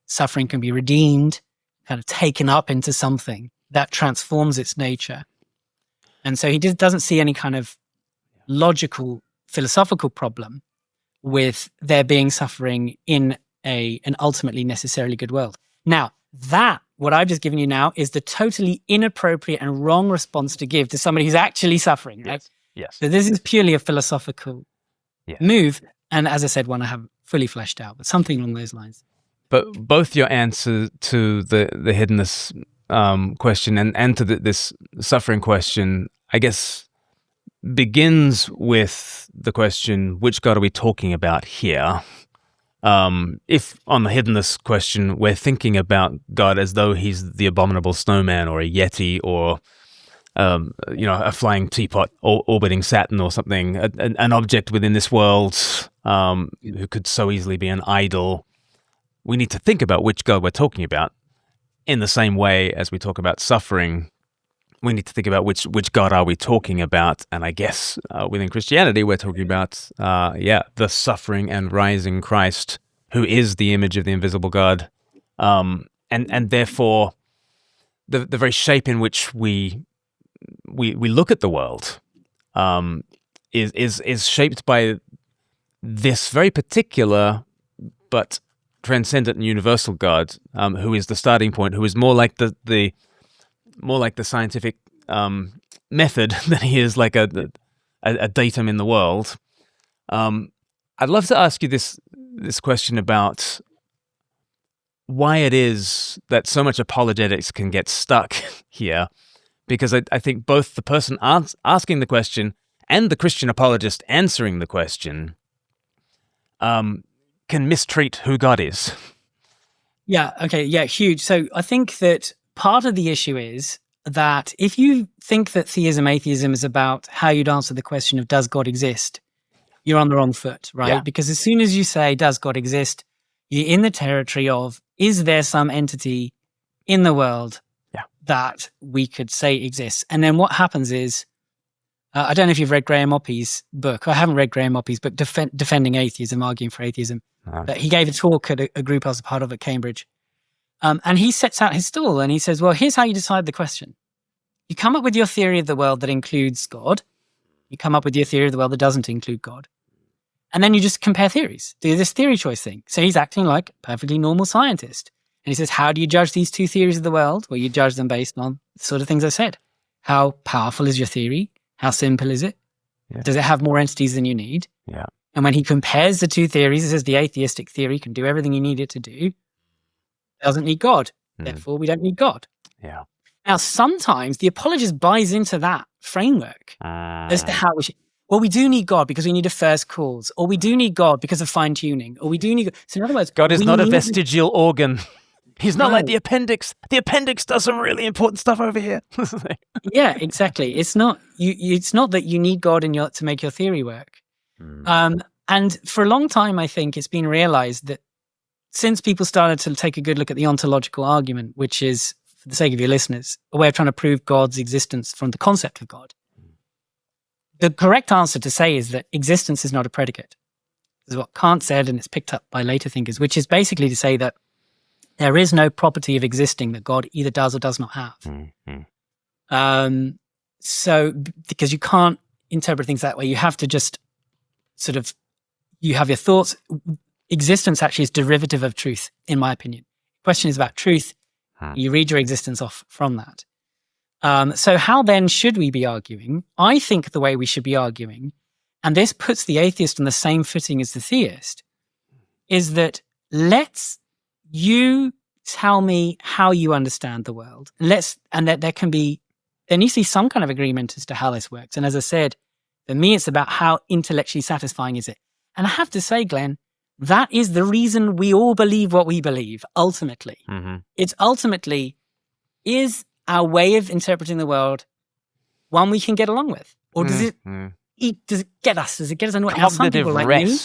suffering can be redeemed, kind of taken up into something that transforms its nature. And so he doesn't see any kind of logical, philosophical problem with there being suffering in an ultimately necessarily good world. Now, what I've just given you now is the totally inappropriate and wrong response to give to somebody who's actually suffering, right? Yes. So this is purely a philosophical move. And as I said, one I haven't fully fleshed out, but something along those lines. But both your answer to the hiddenness question and to this suffering question, I guess, begins with the question, which God are we talking about here? If on the hiddenness question, we're thinking about God as though he's the abominable snowman or a yeti or a flying teapot orbiting Saturn or something, an object within this world who could so easily be an idol. We need to think about which God we're talking about. In the same way as we talk about suffering, we need to think about which God are we talking about. And I guess within Christianity, we're talking about, the suffering and rising Christ, who is the image of the invisible God. And therefore, the very shape in which we look at the world is shaped by this very particular but transcendent and universal God, who is the starting point, who is more like the scientific method than he is like a datum in the world. I'd love to ask you this question about why it is that so much apologetics can get stuck here, because I think both the person asking the question and the Christian apologist answering the question can mistreat who God is. Yeah, okay, yeah, huge. So I think that part of the issue is that if you think that atheism is about how you'd answer the question of does God exist, you're on the wrong foot, right? Yeah. Because as soon as you say, does God exist, you're in the territory of, is there some entity in the world that we could say exists? And then what happens is, I don't know if you've read Graham Oppy's book. I haven't read Graham Oppy's book, Defending Atheism, Arguing for Atheism. But he gave a talk at a group I was a part of at Cambridge. And he sets out his stall and he says, well, here's how you decide the question. You come up with your theory of the world that includes God. You come up with your theory of the world that doesn't include God. And then you just compare theories, do this theory choice thing. So he's acting like a perfectly normal scientist. And he says, how do you judge these two theories of the world? Well, you judge them based on the sort of things I said. How powerful is your theory? How simple is it? Yeah. Does it have more entities than you need? Yeah. And when he compares the two theories, he says the atheistic theory can do everything you need it to do. It doesn't need God. Therefore, we don't need God. Yeah. Now, sometimes the apologist buys into that framework as to how we should. Well, we do need God because we need a first cause, or we do need God because of fine tuning, or we do need. So, in other words, God is not a vestigial organ. He's not like No. the appendix. The appendix does some really important stuff over here. Yeah, exactly. It's not you. It's not that you need God to make your theory work. And for a long time, I think it's been realized that since people started to take a good look at the ontological argument, which is, for the sake of your listeners, a way of trying to prove God's existence from the concept of God, the correct answer to say is that existence is not a predicate. This is what Kant said, and it's picked up by later thinkers, which is basically to say that there is no property of existing that God either does or does not have. So, because you can't interpret things that way, you have to just sort of, you have your thoughts. Existence actually is derivative of truth, in my opinion. The question is about truth. You read your existence off from that. So how then should we be arguing? I think the way we should be arguing, and this puts the atheist on the same footing as the theist, is that you tell me how you understand the world. And that there needs to be some kind of agreement as to how this works. And as I said, for me, it's about how intellectually satisfying is it. And I have to say, Glenn, that is the reason we all believe what we believe, ultimately. It's ultimately, is our way of interpreting the world one we can get along with? Or does it get us? Does it get us annoyed? How some people like me,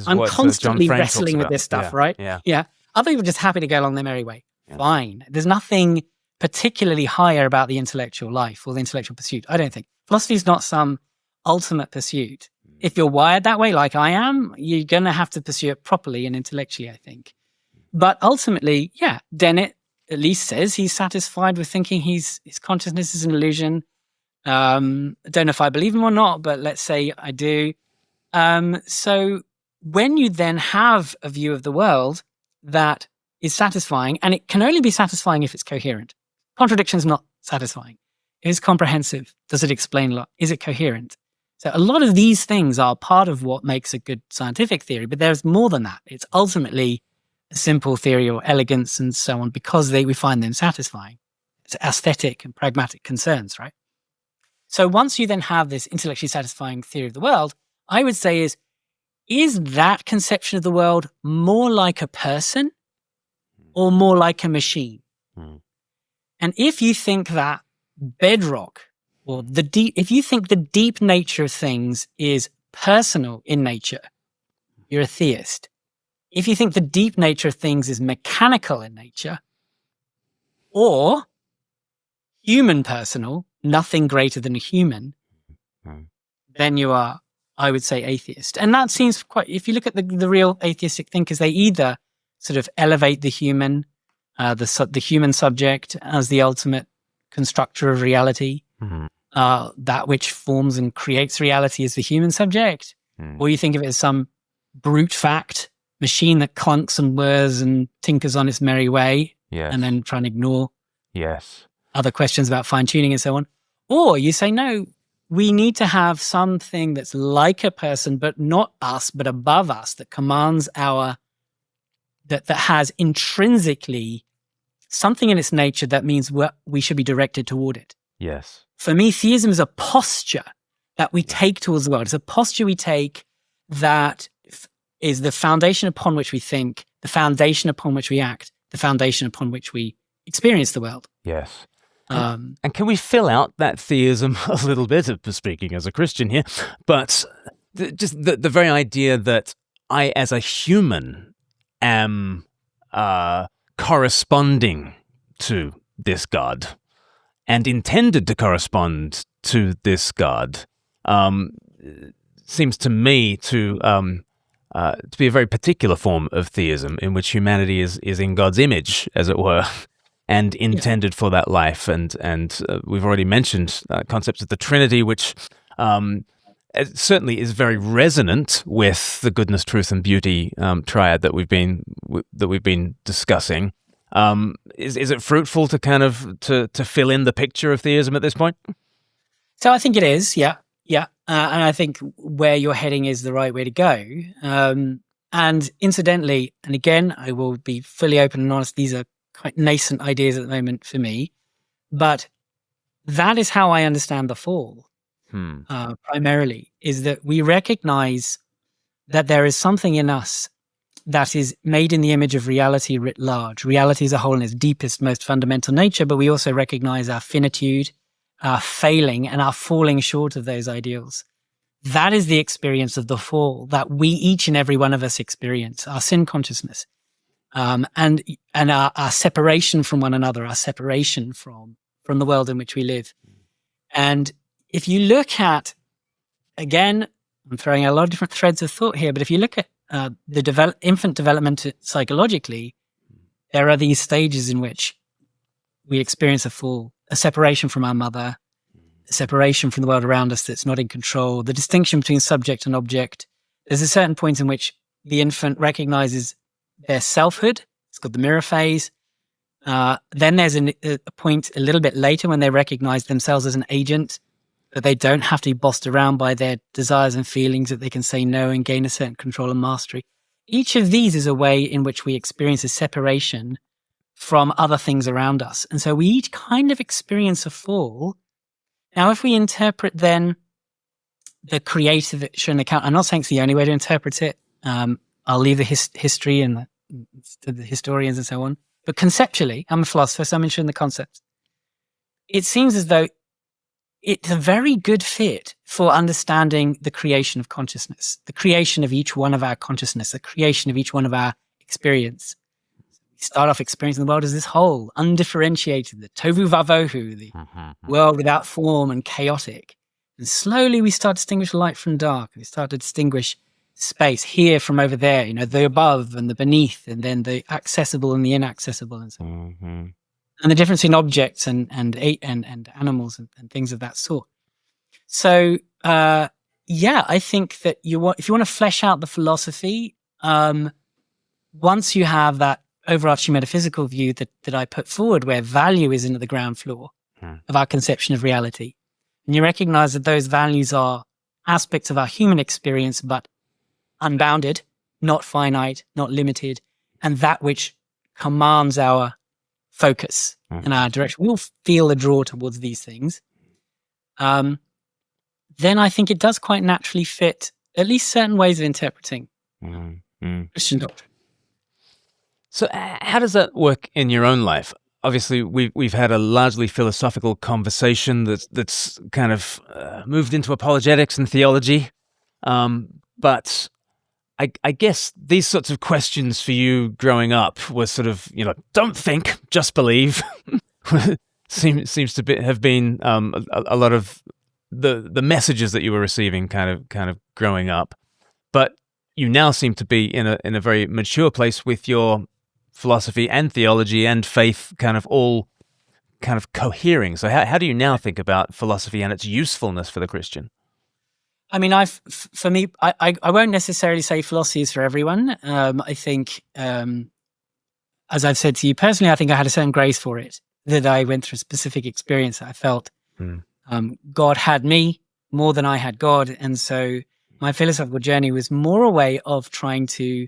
I'm constantly wrestling with this stuff, right? Yeah. Other people are just happy to go along their merry way. Fine. There's nothing particularly higher about the intellectual life or the intellectual pursuit, I don't think. Philosophy is not some ultimate pursuit. If you're wired that way, like I am, you're going to have to pursue it properly and intellectually, I think. But ultimately, Dennett at least says he's satisfied with thinking his consciousness is an illusion. I don't know if I believe him or not, but let's say I do. So when you then have a view of the world that is satisfying, and it can only be satisfying if it's coherent. Contradiction is not satisfying. It is comprehensive. Does it explain a lot? Is it coherent? So a lot of these things are part of what makes a good scientific theory, but there's more than that. It's ultimately a simple theory or elegance and so on because we find them satisfying. It's aesthetic and pragmatic concerns, right? So once you then have this intellectually satisfying theory of the world, I would say is that conception of the world more like a person or more like a machine? And if you think that bedrock or if you think the deep nature of things is personal in nature, you're a theist. If you think the deep nature of things is mechanical in nature or human personal, nothing greater than a human, then you are, I would say, atheist. And that seems quite, if you look at the real atheistic thinkers, they either sort of elevate the human, the human subject as the ultimate constructor of reality, that which forms and creates reality is the human subject, or you think of it as some brute fact machine that clunks and whirs and tinkers on its merry way, and then try and ignore other questions about fine-tuning and so on. Or you say, no, we need to have something that's like a person, but not us, but above us, that commands that has intrinsically something in its nature that means we should be directed toward it. For me, theism is a posture that we take towards the world. It's a posture we take that is the foundation upon which we think, the foundation upon which we act, the foundation upon which we experience the world. And can we fill out that theism a little bit, speaking as a Christian here, but just the very idea that I, as a human, am corresponding to this God and intended to correspond to this God seems to me to be a very particular form of theism in which humanity is in God's image, as it were, and intended for that life. And we've already mentioned concepts of the Trinity, which it certainly is very resonant with the goodness, truth, and beauty triad that we've been discussing. Is it fruitful to kind of to fill in the picture of theism at this point? So I think it is, yeah. And I think where you're heading is the right way to go. And incidentally, and again, I will be fully open and honest, these are quite nascent ideas at the moment for me, but that is how I understand the fall, primarily, is that we recognize that there is something in us that is made in the image of reality writ large. Reality as a whole in its deepest, most fundamental nature, but we also recognize our finitude, our failing, and our falling short of those ideals. That is the experience of the fall that we, each and every one of us, experience, our sin consciousness. and our separation from one another, our separation from the world in which we live. And if you look at, again, I'm throwing out a lot of different threads of thought here, but if you look at the infant development psychologically, there are these stages in which we experience a separation from our mother, a separation from the world around us that's not in control, the distinction between subject and object. There's a certain point in which the infant recognizes their selfhood. It's called the mirror phase. Then there's a point a little bit later when they recognize themselves as an agent, that they don't have to be bossed around by their desires and feelings, that they can say no and gain a certain control and mastery. Each of these is a way in which we experience a separation from other things around us. And so we each kind of experience a fall. Now, if we interpret then the creation account, I'm not saying it's the only way to interpret it. I'll leave the history and to the historians and so on. But conceptually, I'm a philosopher, so I'm interested in the concepts. It seems as though it's a very good fit for understanding the creation of consciousness, the creation of each one of our consciousness, the creation of each one of our experience. We start off experiencing the world as this whole, undifferentiated, the tohu vavohu, the world without form and chaotic. And slowly we start to distinguish light from dark. We start to distinguish space here from over there, the above and the beneath, and then the accessible and the inaccessible, and so on. And the difference in objects and animals and things of that sort. So, I think that if you want to flesh out the philosophy, once you have that overarching metaphysical view that I put forward, where value is in the ground floor of our conception of reality, and you recognize that those values are aspects of our human experience, but unbounded, not finite, not limited, and that which commands our focus in our direction. We'll feel a draw towards these things. Then I think it does quite naturally fit at least certain ways of interpreting Christian doctrine. So how does that work in your own life? Obviously, we've had a largely philosophical conversation that's kind of moved into apologetics and theology, but I guess these sorts of questions for you growing up were sort of, don't think, just believe. seems to have been a lot of the messages that you were receiving kind of growing up. But you now seem to be in a very mature place with your philosophy and theology and faith kind of all kind of cohering. So how do you now think about philosophy and its usefulness for the Christian? I mean, I won't necessarily say philosophy is for everyone. I think, as I've said to you personally, I think I had a certain grace for it, that I went through a specific experience. I felt God had me more than I had God. And so my philosophical journey was more a way of trying to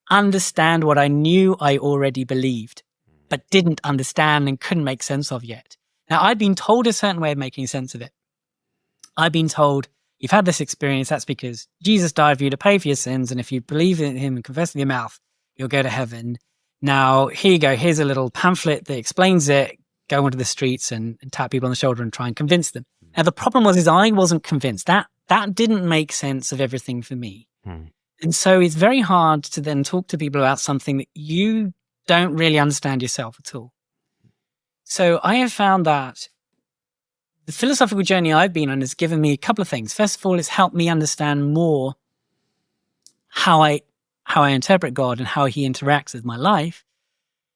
understand what I knew I already believed, but didn't understand and couldn't make sense of yet. Now, I'd been told a certain way of making sense of it. I'd been told, you've had this experience, that's because Jesus died for you to pay for your sins, and if you believe in him and confess with your mouth, you'll go to heaven. Now, here you go, here's a little pamphlet that explains it. Go onto the streets and tap people on the shoulder and try and convince them. Now, the problem was I wasn't convinced. That didn't make sense of everything for me. And so it's very hard to then talk to people about something that you don't really understand yourself at all. So I have found that the philosophical journey I've been on has given me a couple of things. First of all, it's helped me understand more how I interpret God and how he interacts with my life.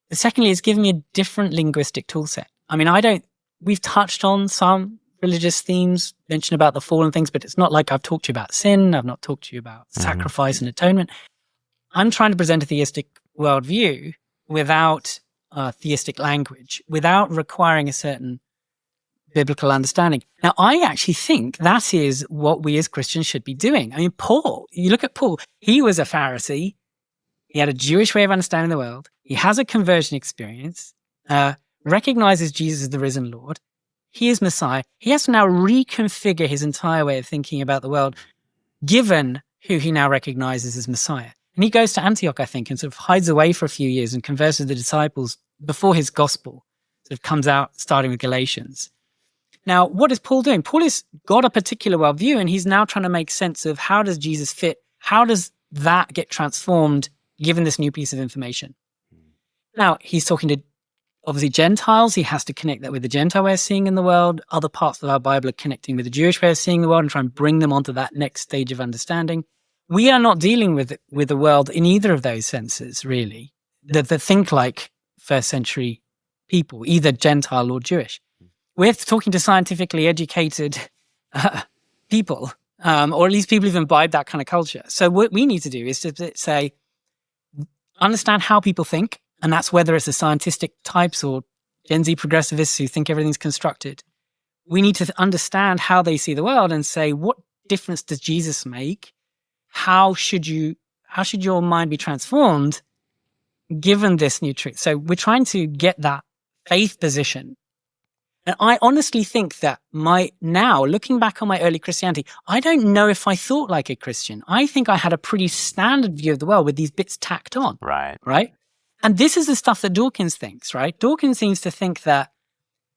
But secondly, it's given me a different linguistic tool set. I mean, we've touched on some religious themes, mentioned about the fall and things, but it's not like I've talked to you about sin. I've not talked to you about sacrifice and atonement. I'm trying to present a theistic worldview without theistic language, without requiring a certain biblical understanding. Now, I actually think that is what we as Christians should be doing. I mean, Paul, you look at Paul, he was a Pharisee. He had a Jewish way of understanding the world. He has a conversion experience, recognizes Jesus as the risen Lord. He is Messiah. He has to now reconfigure his entire way of thinking about the world, given who he now recognizes as Messiah. And he goes to Antioch, I think, and sort of hides away for a few years and converses the disciples before his gospel sort of comes out, starting with Galatians. Now, what is Paul doing? Paul has got a particular worldview, and he's now trying to make sense of how does Jesus fit? How does that get transformed given this new piece of information? Now, he's talking to obviously Gentiles. He has to connect that with the Gentile way of seeing in the world. Other parts of our Bible are connecting with the Jewish way of seeing the world and try and bring them onto that next stage of understanding. We are not dealing with the world in either of those senses, really. That think like first century people, either Gentile or Jewish. We're talking to scientifically educated people, or at least people who've imbibed that kind of culture. So what we need to do is to say, understand how people think, and that's whether it's the scientific types or Gen Z progressivists who think everything's constructed. We need to understand how they see the world and say, what difference does Jesus make? How should your mind be transformed given this new truth? So we're trying to get that faith position. And I honestly think that now looking back on my early Christianity, I don't know if I thought like a Christian. I think I had a pretty standard view of the world with these bits tacked on. Right. And this is the stuff that Dawkins thinks, right? Dawkins seems to think that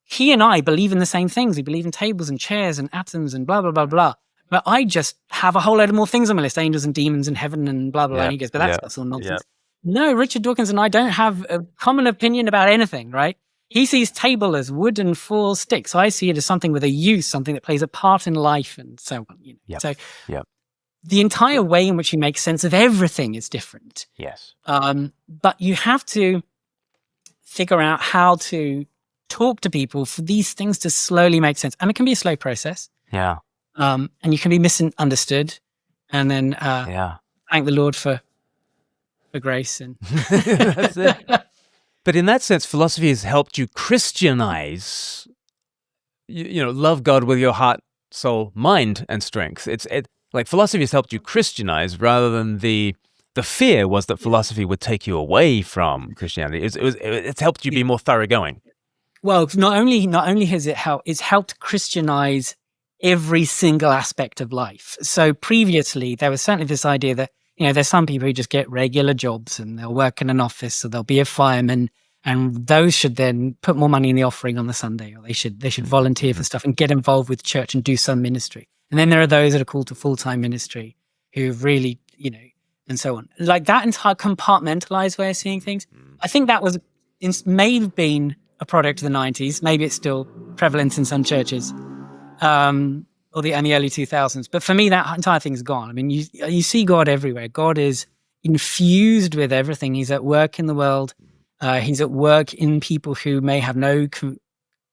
he and I believe in the same things. We believe in tables and chairs and atoms and blah, blah, blah, blah. But I just have a whole load of more things on my list, angels and demons and heaven and blah, blah, blah. And he goes, but that's all nonsense. No, Richard Dawkins and I don't have a common opinion about anything, right? He sees table as wood and four sticks. I see it as something with a use, something that plays a part in life and so on. So the entire way in which he makes sense of everything is different. Yes. But you have to figure out how to talk to people for these things to slowly make sense. And it can be a slow process. Yeah. And you can be misunderstood. And then thank the Lord for grace. And that's it. But in that sense, philosophy has helped you Christianize, love God with your heart, soul, mind, and strength. Like philosophy has helped you Christianize rather than the fear was that philosophy would take you away from Christianity. It's helped you be more thoroughgoing. Well, not only has it's helped Christianize every single aspect of life. So previously, there was certainly this idea that, there's some people who just get regular jobs and they'll work in an office or they'll be a fireman, and those should then put more money in the offering on the Sunday, or they should volunteer for stuff and get involved with church and do some ministry. And then there are those that are called to full-time ministry who really, and so on. Like that entire compartmentalized way of seeing things, I think that may have been a product of the 90s. Maybe it's still prevalent in some churches. Or the early 2000s. But for me, that entire thing's gone. I mean, you see God everywhere. God is infused with everything. He's at work in the world. He's at work in people who may have no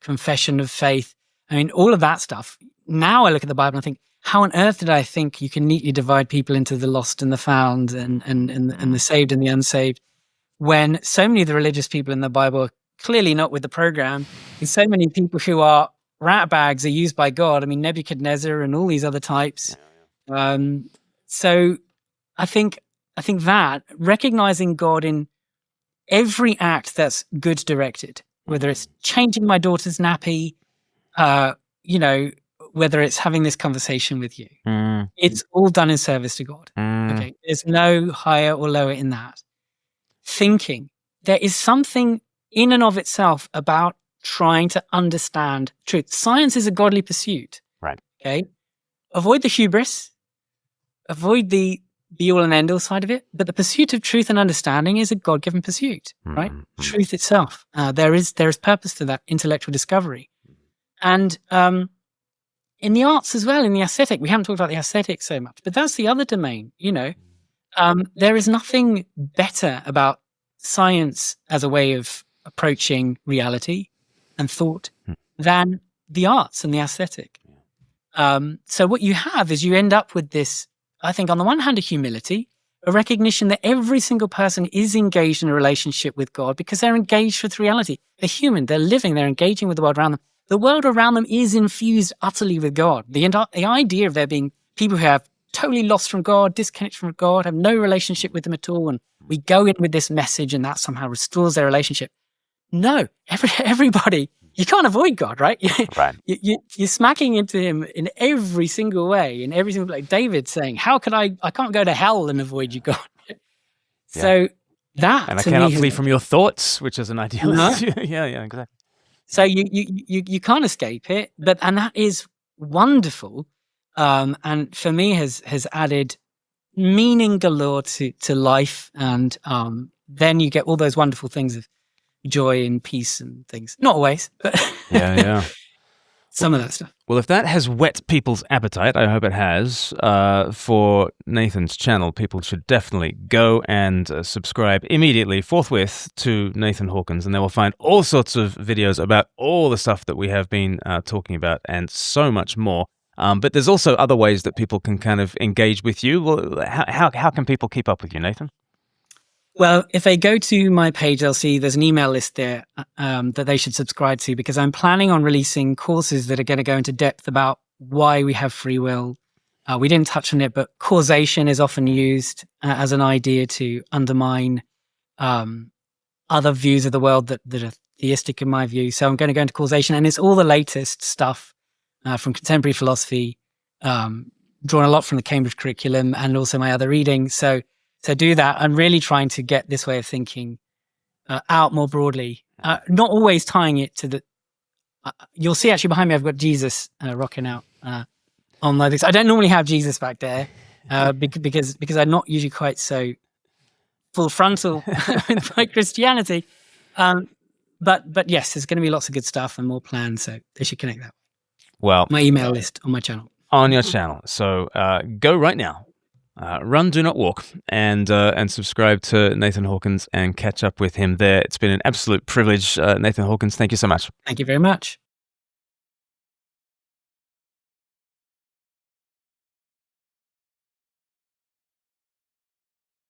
confession of faith. I mean, all of that stuff. Now I look at the Bible and I think, how on earth did I think you can neatly divide people into the lost and the found and the saved and the unsaved, when so many of the religious people in the Bible are clearly not with the program, and so many people who are rat bags are used by God. I mean, Nebuchadnezzar and all these other types. So I think that recognizing God in every act that's good directed, whether it's changing my daughter's nappy, whether it's having this conversation with you, it's all done in service to God. Okay, there's no higher or lower in that. Thinking, there is something in and of itself about trying to understand truth. Science is a godly pursuit. Right. Okay. Avoid the hubris. Avoid the be-all and end-all side of it. But the pursuit of truth and understanding is a God-given pursuit, right? Truth itself. There is purpose to that intellectual discovery. And in the arts as well, in the aesthetic, we haven't talked about the aesthetic so much, but that's the other domain, there is nothing better about science as a way of approaching reality and thought than the arts and the aesthetic. So what you have is you end up with this, I think, on the one hand, a humility, a recognition that every single person is engaged in a relationship with God because they're engaged with reality. They're human, they're living, they're engaging with the world around them. The world around them is infused utterly with God. The idea of there being people who have totally lost from God, disconnected from God, have no relationship with them at all, and we go in with this message and that somehow restores their relationship. No, everybody, you can't avoid God, right? Right. You're smacking into him in every single way, in every single, like David saying, how can I can't go to hell and avoid you, God. So that, and I cannot flee from your thoughts, which is an ideal. Yeah, exactly. So you can't escape it, and that is wonderful. And for me has added meaning galore to life and then you get all those wonderful things of joy and peace and things. Not always, but Yeah. some of that stuff. Well, if that has whet people's appetite, I hope it has, for Nathan's channel, people should definitely go and subscribe immediately, forthwith, to Nathan Hawkins, and they will find all sorts of videos about all the stuff that we have been talking about and so much more. But there's also other ways that people can kind of engage with you. Well, how can people keep up with you, Nathan? Well, if they go to my page, they'll see there's an email list there that they should subscribe to, because I'm planning on releasing courses that are going to go into depth about why we have free will. We didn't touch on it, but causation is often used as an idea to undermine other views of the world that are theistic in my view. So I'm going to go into causation, and it's all the latest stuff from contemporary philosophy, drawn a lot from the Cambridge curriculum and also my other reading. So do that. I'm really trying to get this way of thinking out more broadly, not always tying it to the... you'll see actually behind me, I've got Jesus rocking out on my things. I don't normally have Jesus back there because I'm not usually quite so full frontal with my Christianity. But yes, there's going to be lots of good stuff and more planned, so they should connect that. Well, my email list on my channel. On your channel. So go right now. Run, do not walk, and subscribe to Nathan Hawkins and catch up with him there. It's been an absolute privilege. Nathan Hawkins, thank you so much. Thank you very much.